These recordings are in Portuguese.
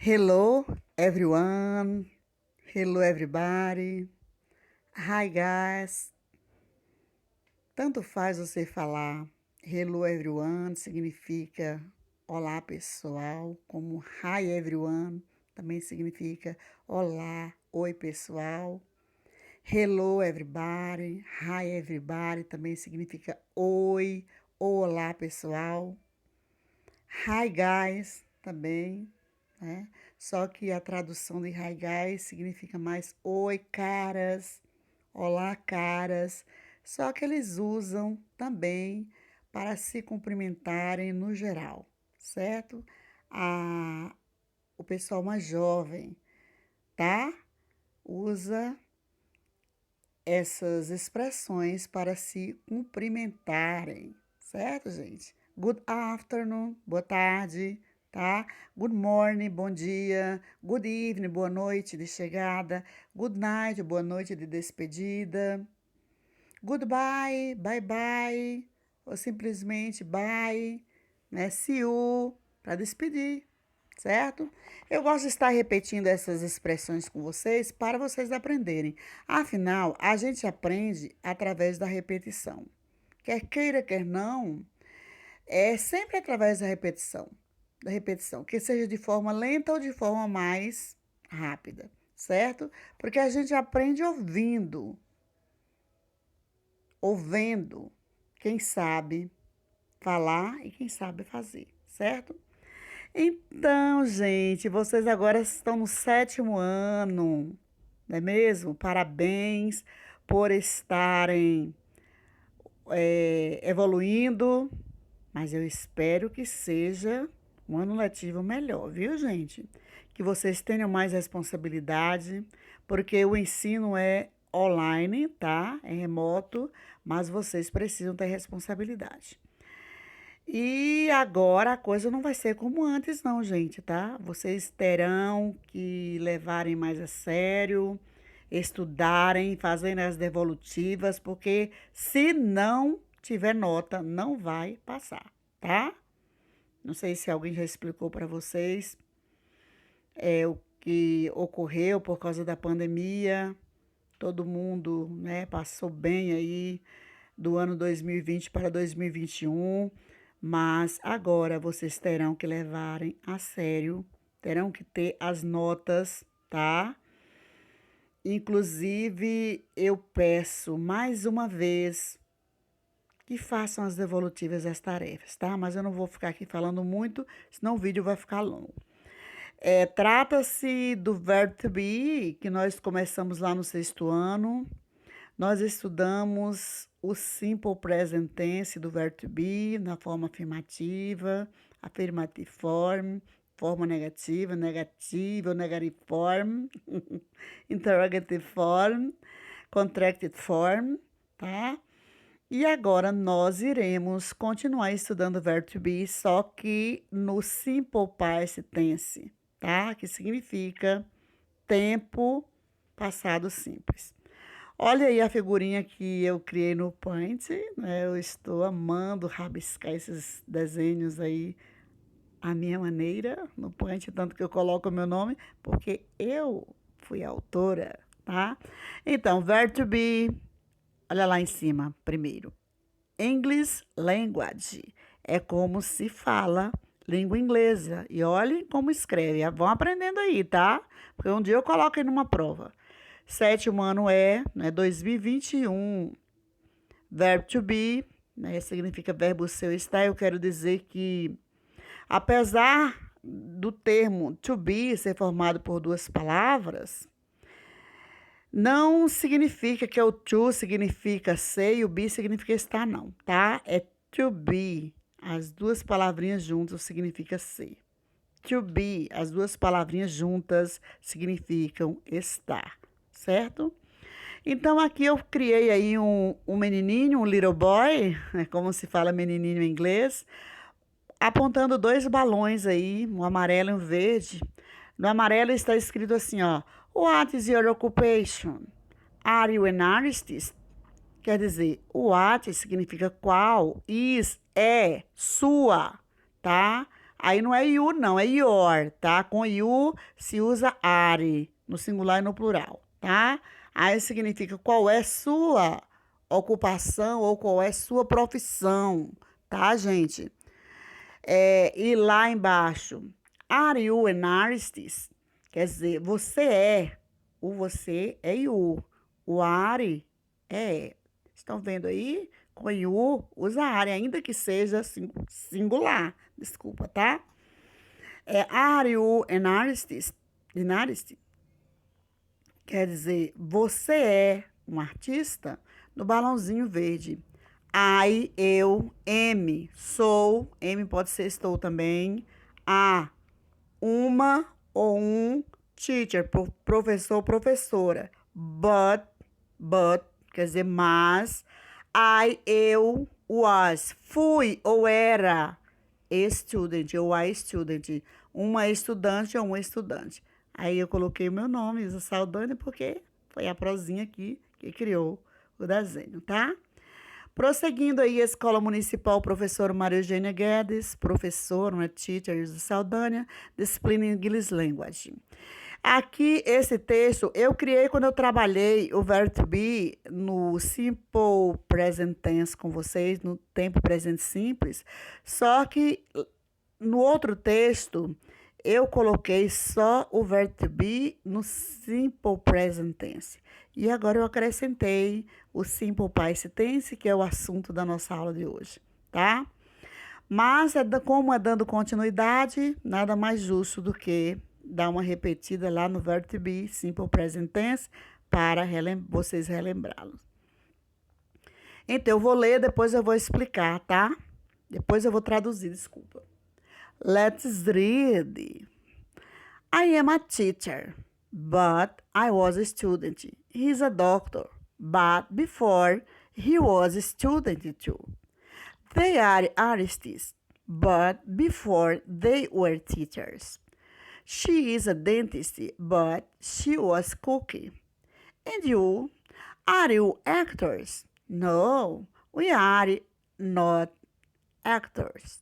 Hello, everyone. Hello, everybody. Hi, guys. Tanto faz você falar hello, everyone, significa olá, pessoal, como hi, everyone, também significa olá, oi, pessoal. Hello, everybody. Hi, everybody, também significa oi ou olá, pessoal. Hi, guys, também, né? Só que a tradução de Hi Guys significa mais oi, caras, olá, caras. Só que eles usam também para se cumprimentarem no geral, certo? O pessoal mais jovem, tá? Usa essas expressões para se cumprimentarem, certo, gente? Good afternoon, boa tarde, tá? Good morning, bom dia. Good evening, boa noite de chegada. Good night, boa noite de despedida. Goodbye, bye bye, ou simplesmente bye, né? See you, para despedir, certo? Eu gosto de estar repetindo essas expressões com vocês para vocês aprenderem. Afinal, a gente aprende através da repetição. Quer queira, quer não, é sempre através da repetição, que seja de forma lenta ou de forma mais rápida, certo? Porque a gente aprende ouvindo quem sabe falar e quem sabe fazer, certo? Então, gente, vocês agora estão no 7º ano, não é mesmo? Parabéns por estarem evoluindo, mas eu espero que seja um ano letivo melhor, viu, gente? Que vocês tenham mais responsabilidade, porque o ensino é online, tá? É remoto, mas vocês precisam ter responsabilidade. E agora a coisa não vai ser como antes, não, gente, tá? Vocês terão que levarem mais a sério, estudarem, fazerem as devolutivas, porque se não tiver nota, não vai passar, tá? Não sei se alguém já explicou para vocês o que ocorreu por causa da pandemia. Todo mundo, né, passou bem aí do ano 2020 para 2021, mas agora vocês terão que levarem a sério, terão que ter as notas, tá? Inclusive, eu peço mais uma vez que façam as devolutivas das tarefas, tá? Mas eu não vou ficar aqui falando muito, senão o vídeo vai ficar longo. Trata-se do verbo to be, que nós começamos lá no 6º ano. Nós estudamos o simple present tense do verbo to be na forma afirmativa, affirmative form, forma negativa, negativa ou negative form, interrogative form, contracted form, tá? E agora nós iremos continuar estudando o verbo to be, só que no simple past tense, tá? Que significa tempo passado simples. Olha aí a figurinha que eu criei no Paint, né? Eu estou amando rabiscar esses desenhos aí à minha maneira no Paint, tanto que eu coloco o meu nome, porque eu fui a autora, tá? Então, verbo to be, olha lá em cima primeiro. English language é como se fala língua inglesa. E olhem como escreve. Vão aprendendo aí, tá? Porque um dia eu coloco aí numa prova. 7º ano né, 2021. Verbo to be, né, significa verbo ser ou estar. Eu quero dizer que, apesar do termo to be ser formado por duas palavras, não significa que o to significa ser e o be significa estar, não, tá? É to be. As duas palavrinhas juntas significa ser. To be, as duas palavrinhas juntas significam estar, certo? Então, aqui eu criei aí um menininho, um little boy, como se fala menininho em inglês, apontando dois balões aí, um amarelo e um verde. No amarelo está escrito assim, ó, What is your occupation? Are you an artist? Quer dizer, what significa qual, is é sua, tá? Aí não é you, não, é your, tá? Com you se usa are, no singular e no plural, tá? Aí significa qual é sua ocupação ou qual é sua profissão, tá, gente? E lá embaixo, are you an artist? Quer dizer, você é. O você é you. O are é. Estão vendo aí? Com you, usa are, ainda que seja singular. Desculpa, tá? Are you an artist? An artist? Quer dizer, você é um artista? No balãozinho verde. I, eu, am, sou, am pode ser estou também. A, uma ou um teacher, professor, professora. But, quer dizer, mas. Eu, was, fui ou era student ou a student. Uma estudante ou um estudante. Aí eu coloquei o meu nome, Isa Saldanha, porque foi a prozinha aqui que criou o desenho, tá? Prosseguindo aí, Escola Municipal, professor Maria Eugênia Guedes, professor, né, teacher Isa Saldanha, disciplina English Language. Aqui, esse texto, eu criei quando eu trabalhei o verbo to be no Simple Present Tense com vocês, no tempo presente simples, só que no outro texto, eu coloquei só o verbo to be no Simple Present Tense. E agora eu acrescentei o Simple Past Tense, que é o assunto da nossa aula de hoje, tá? Mas, como é dando continuidade, nada mais justo do que dar uma repetida lá no verbo to be, Simple Present Tense, para vocês relembrá-los. Então, eu vou ler, depois eu vou explicar, tá? Depois eu vou traduzir, desculpa. Let's read. I am a teacher, but I was a student. He's a doctor, but before he was a student too. They are artists, but before they were teachers. She is a dentist, but she was cooking. And you? Are you actors? No, we are not actors.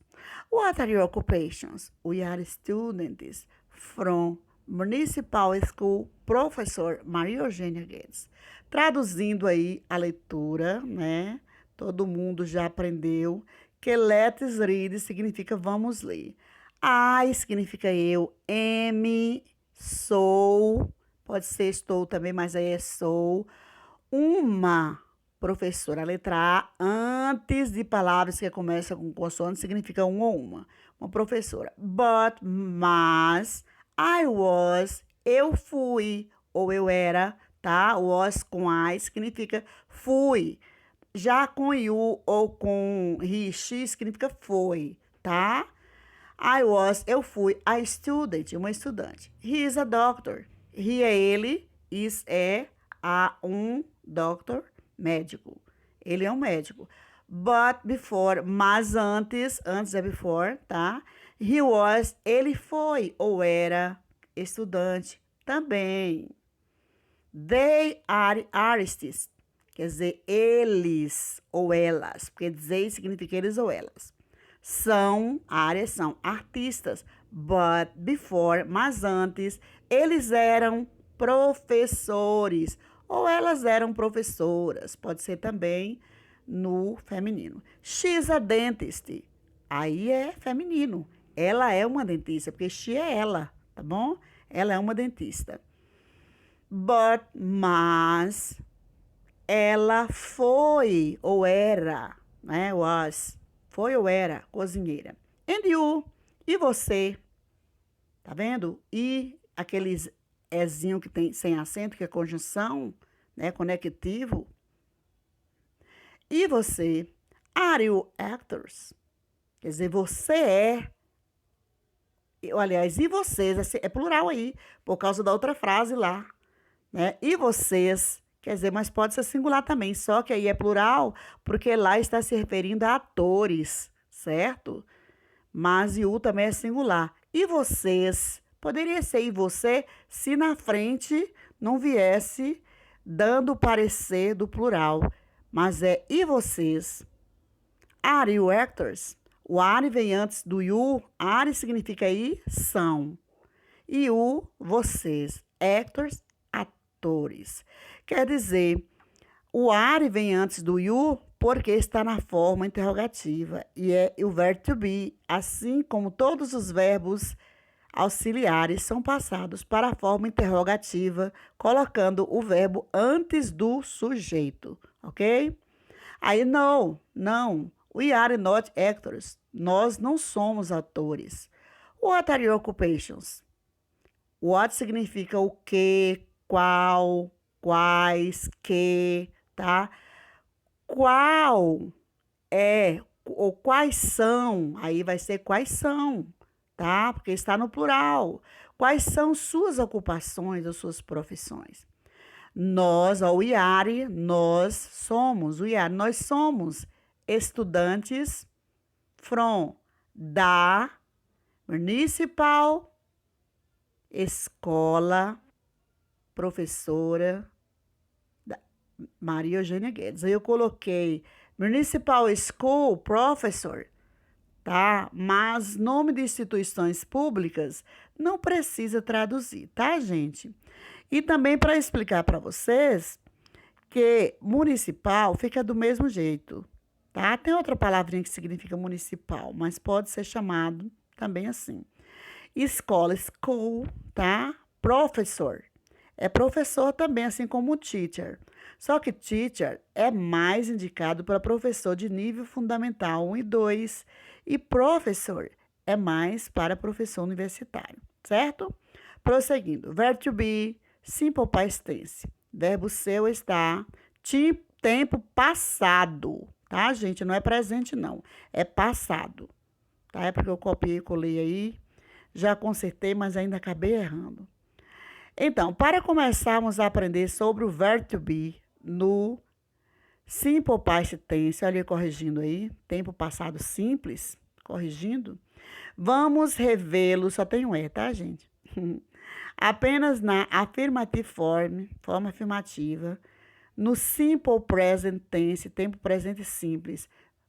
What are your occupations? We are students from Municipal School, professor Maria Eugênia Guedes. Traduzindo aí a leitura, né? Todo mundo já aprendeu que let's read significa vamos ler. I significa eu, am, sou, pode ser estou também, mas aí é sou. Uma professora, a letra A, antes de palavras que começam com consoante, significa um ou uma. Uma professora. But, mas, I was, eu fui, ou eu era, tá? Was com I significa fui. Já com you ou com he, she, significa foi, tá? I was, eu fui, a student, uma estudante. He is a doctor. He é ele, is é um doctor, médico. Ele é um médico. But before, mas antes é before, tá? He was, ele foi ou era estudante também. They are artists, quer dizer, eles ou elas, porque they significa eles ou elas. São artistas, but before, mas antes, eles eram professores ou elas eram professoras, pode ser também no feminino. She's a dentist, aí é feminino, ela é uma dentista, porque she é ela, tá bom? Ela é uma dentista. But, mas, ela foi ou era, né? Was. Foi ou era cozinheira. And you, e você? Tá vendo? E aqueles ezinho que tem sem acento, que é conjunção, né? Conectivo. E você? Are you actors? Quer dizer, você é. Aliás, e vocês? É plural aí, por causa da outra frase lá. Né? E vocês? Quer dizer, mas pode ser singular também, só que aí é plural, porque lá está se referindo a atores, certo? Mas e o também é singular. E vocês? Poderia ser e você se na frente não viesse dando o parecer do plural. Mas é e vocês? Are you actors? O are vem antes do you. Are significa ir, são. E o, vocês. Actors, atores. Quer dizer, o are vem antes do you porque está na forma interrogativa e é o verbo to be, assim como todos os verbos auxiliares são passados para a forma interrogativa, colocando o verbo antes do sujeito, ok? Aí, não, we are not actors. Nós não somos atores. What are your occupations? What significa o que, qual, quais, que, tá? Qual é, ou quais são, aí vai ser quais são, tá? Porque está no plural. Quais são suas ocupações ou suas profissões? Nós, ó, we are, nós somos, we are, nós somos estudantes da municipal escola professora Maria Eugênia Guedes. Aí eu coloquei Municipal School Professor, tá? Mas nome de instituições públicas não precisa traduzir, tá, gente? E também para explicar para vocês que municipal fica do mesmo jeito, tá? Tem outra palavrinha que significa municipal, mas pode ser chamado também assim. Escola, school, tá? Professor. É professor também, assim como teacher. Só que teacher é mais indicado para professor de nível fundamental 1 e 2. E professor é mais para professor universitário, certo? Prosseguindo. Verbo to be, simple past tense. Verbo ser ou estar. Tempo passado, tá, gente? Não é presente, não. É passado. Tá? É porque eu copiei e colei aí. Já consertei, mas ainda acabei errando. Então, para começarmos a aprender sobre o verbo to be no simple past tense, olha corrigindo aí, tempo passado simples, corrigindo, vamos revê-lo, só tem um E, tá, gente? Apenas na affirmative form, forma afirmativa, no simple present tense, tempo presente simples.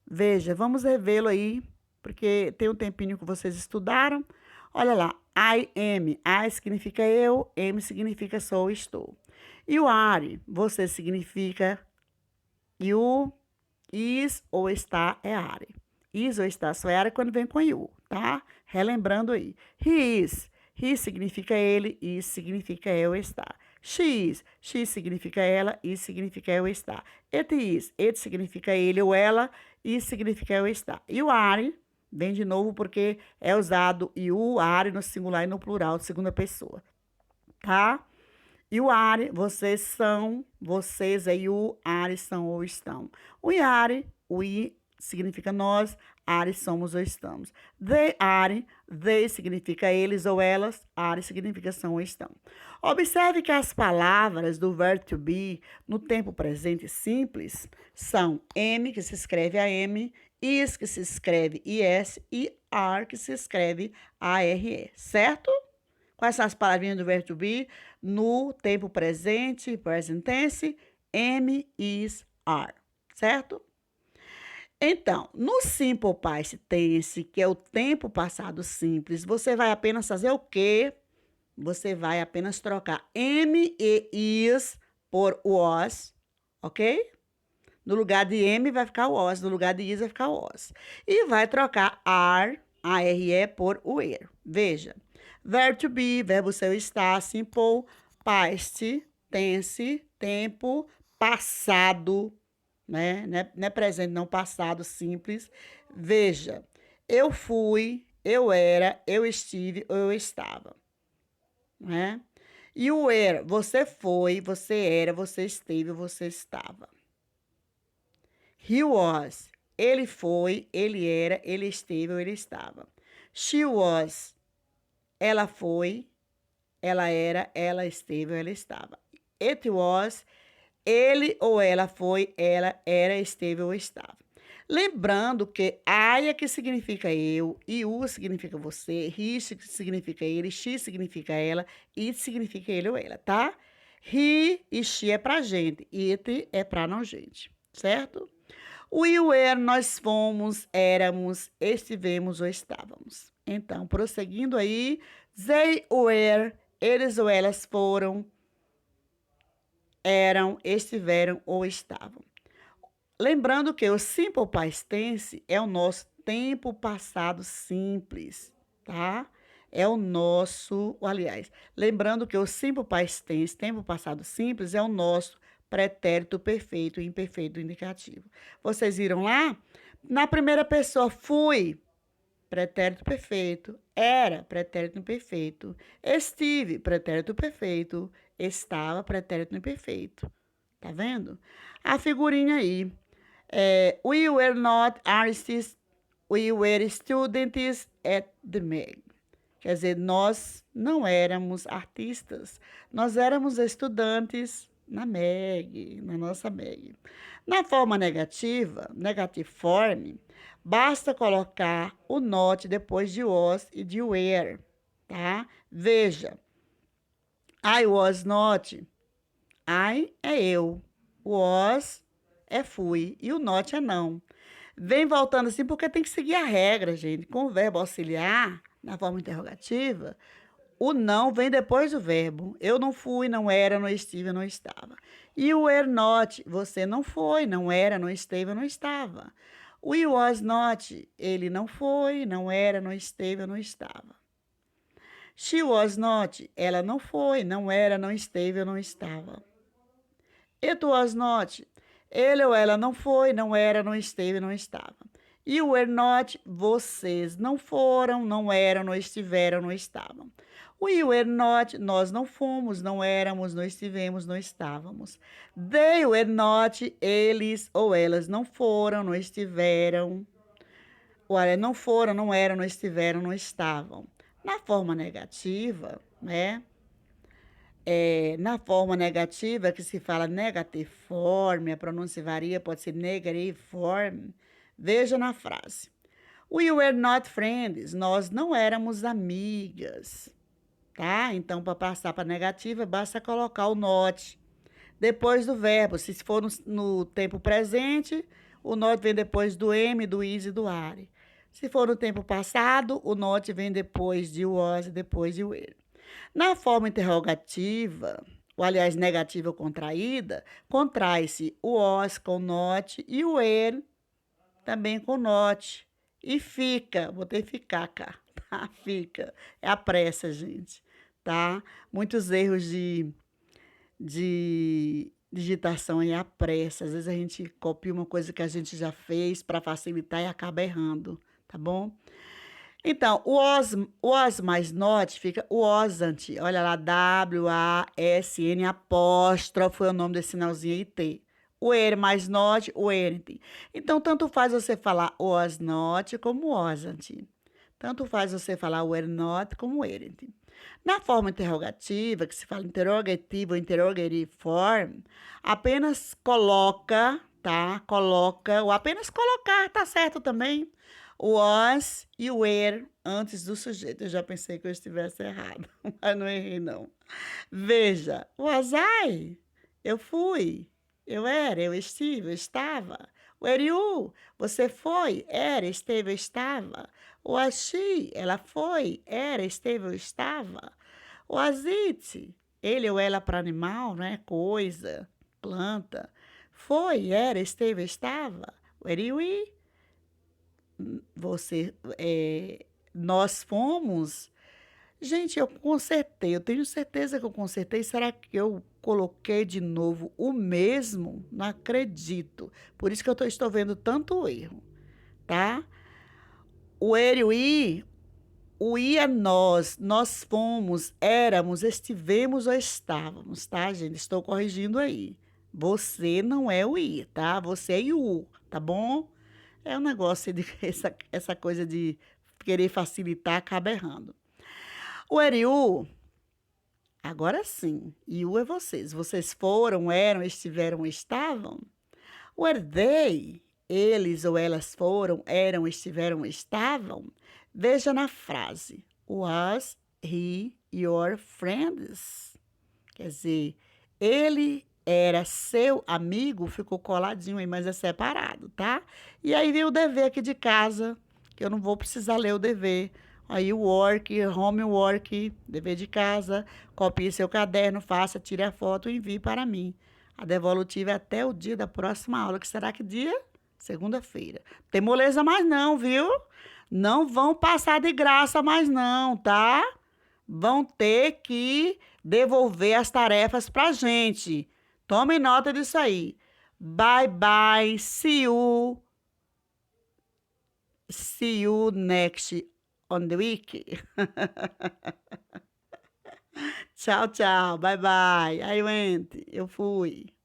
Veja, vamos revê-lo aí, porque tem um tempinho que vocês estudaram. Olha lá, I am. I significa eu, am significa sou, estou. E o are, você significa you, is ou está é are. Is ou está só é are quando vem com you, tá? Relembrando aí. He is. He significa ele, is significa eu, está. She significa ela, is significa eu, está. It is. It significa ele ou ela, is significa eu, está. E o are vem de novo porque é usado you, are no singular e no plural, segunda pessoa, tá? E o are, vocês são, vocês é you, are são ou estão. O are, we significa nós, are somos ou estamos. They significa eles ou elas, are significa são ou estão. Observe que as palavras do verbo to be no tempo presente simples são am, que se escreve am, is, que se escreve is, e are, que se escreve are, certo? Quais são as palavrinhas do verbo to be no tempo presente, present tense, am, is, are, certo? Então, no simple past tense, que é o tempo passado simples, você vai apenas fazer o quê? Você vai apenas trocar am e is por was, ok? No lugar de am vai ficar was, no lugar de is vai ficar was. E vai trocar are, are, por were. Veja, verbo to be, verbo ser estar, simple past tense, tempo passado, né? Não é presente, não passado, simples. Veja, eu fui, eu era, eu estive, eu estava, né? E o were, você foi, você era, você esteve, você estava. He was, ele foi, ele era, ele esteve ou ele estava. She was, ela foi, ela era, ela esteve ou ela estava. It was, ele ou ela foi, ela era, esteve ou estava. Lembrando que I é que significa eu, you significa você, he significa ele, she significa ela, it significa ele ou ela, tá? He e she é pra gente, it é pra não gente, certo? We were, nós fomos, éramos, estivemos ou estávamos. Então, prosseguindo aí, they were, eles ou elas foram, eram, estiveram ou estavam. Lembrando que o simple past tense é o nosso tempo passado simples, tá? É o nosso, aliás, lembrando que o simple past tense, tempo passado simples, é o nosso pretérito perfeito e imperfeito indicativo. Vocês viram lá? Na primeira pessoa, fui, pretérito perfeito, era, pretérito imperfeito, estive, pretérito perfeito, estava, pretérito imperfeito. Tá vendo? A figurinha aí. We were not artists, we were students at the MEG. Quer dizer, nós não éramos artistas, nós éramos estudantes na MEG, na nossa MEG. Na forma negativa, negative form, basta colocar o not depois de was e de were, tá? Veja, I was not, I é eu, was é fui e o not é não. Vem voltando assim porque tem que seguir a regra, gente. Com o verbo auxiliar, na forma interrogativa, o não vem depois do verbo. Eu não fui, não era, não estive, não estava. E o were not, você não foi, não era, não esteve, não estava. O he was not, ele não foi, não era, não esteve, não estava. She was not, ela não foi, não era, não esteve, não estava. It was not, ele ou ela não foi, não era, não esteve, não estava. You were not, vocês não foram, não eram, não estiveram, não estavam. We were not, nós não fomos, não éramos, não estivemos, não estávamos. They were not, eles ou elas não foram, não estiveram. Olha, não foram, não eram, não estiveram, não estavam. Na forma negativa, né? Na forma negativa, que se fala negative form, a pronúncia varia, pode ser negative form. Veja na frase. We were not friends, nós não éramos amigas, tá? Então, para passar para negativa, basta colocar o not depois do verbo. Se for no tempo presente, o not vem depois do am, do is e do are. Se for no tempo passado, o not vem depois de was e depois de were. Na forma interrogativa, ou aliás, negativa ou contraída, contrai-se o was com not e o were também com not. E fica, vou ter que ficar cá, tá? Fica. É a pressa, gente, tá? Muitos erros de digitação e a pressa. Às vezes a gente copia uma coisa que a gente já fez para facilitar e acaba errando, tá bom? Então, o was mais not fica wasn't. Olha lá, W-A-S-N apóstrofo é o nome desse sinalzinho aí, T. Were mais not, weren't. Então, tanto faz você falar was not como wasn't. Tanto faz você falar were not como weren't. Na forma interrogativa, que se fala interrogativo ou interrogative form, apenas coloca, tá? Coloca, ou apenas colocar, tá certo também? Was e were antes do sujeito. Eu já pensei que eu estivesse errado, mas não errei, não. Veja, was I? Eu fui. Eu era, eu estive, eu estava. Were you? Você foi, era, esteve, eu estava. Was she? Ela foi, era, esteve, eu estava. Was it? Ele ou ela para animal, né? Coisa, planta. Foi, era, esteve, eu estava. Were we? Você, nós fomos. Gente, eu consertei, eu tenho certeza que eu consertei. Será que eu coloquei de novo o mesmo? Não acredito. Por isso que eu estou vendo tanto erro, tá? O er, o i é nós fomos, éramos, estivemos ou estávamos, tá, gente? Estou corrigindo aí. Você não é o i, tá? Você é o, tá bom? É um negócio de essa coisa de querer facilitar, acaba errando. O er e o, agora sim, e o é vocês. Vocês foram, eram, estiveram, estavam. Were they, eles ou elas foram, eram, estiveram, estavam. Veja na frase. Was he your friends? Quer dizer, ele era seu amigo, ficou coladinho aí, mas é separado, tá? E aí vem o dever aqui de casa, que eu não vou precisar ler o dever. Aí o work, homework, dever de casa, copie seu caderno, faça, tire a foto e envie para mim. A devolutiva é até o dia da próxima aula, que será que dia? Segunda-feira. Tem moleza mais não, viu? Não vão passar de graça mais não, tá? Vão ter que devolver as tarefas pra gente. Tome nota disso aí. Bye bye. See you. See you next on the week. Tchau, tchau. Bye bye. I went. Eu fui.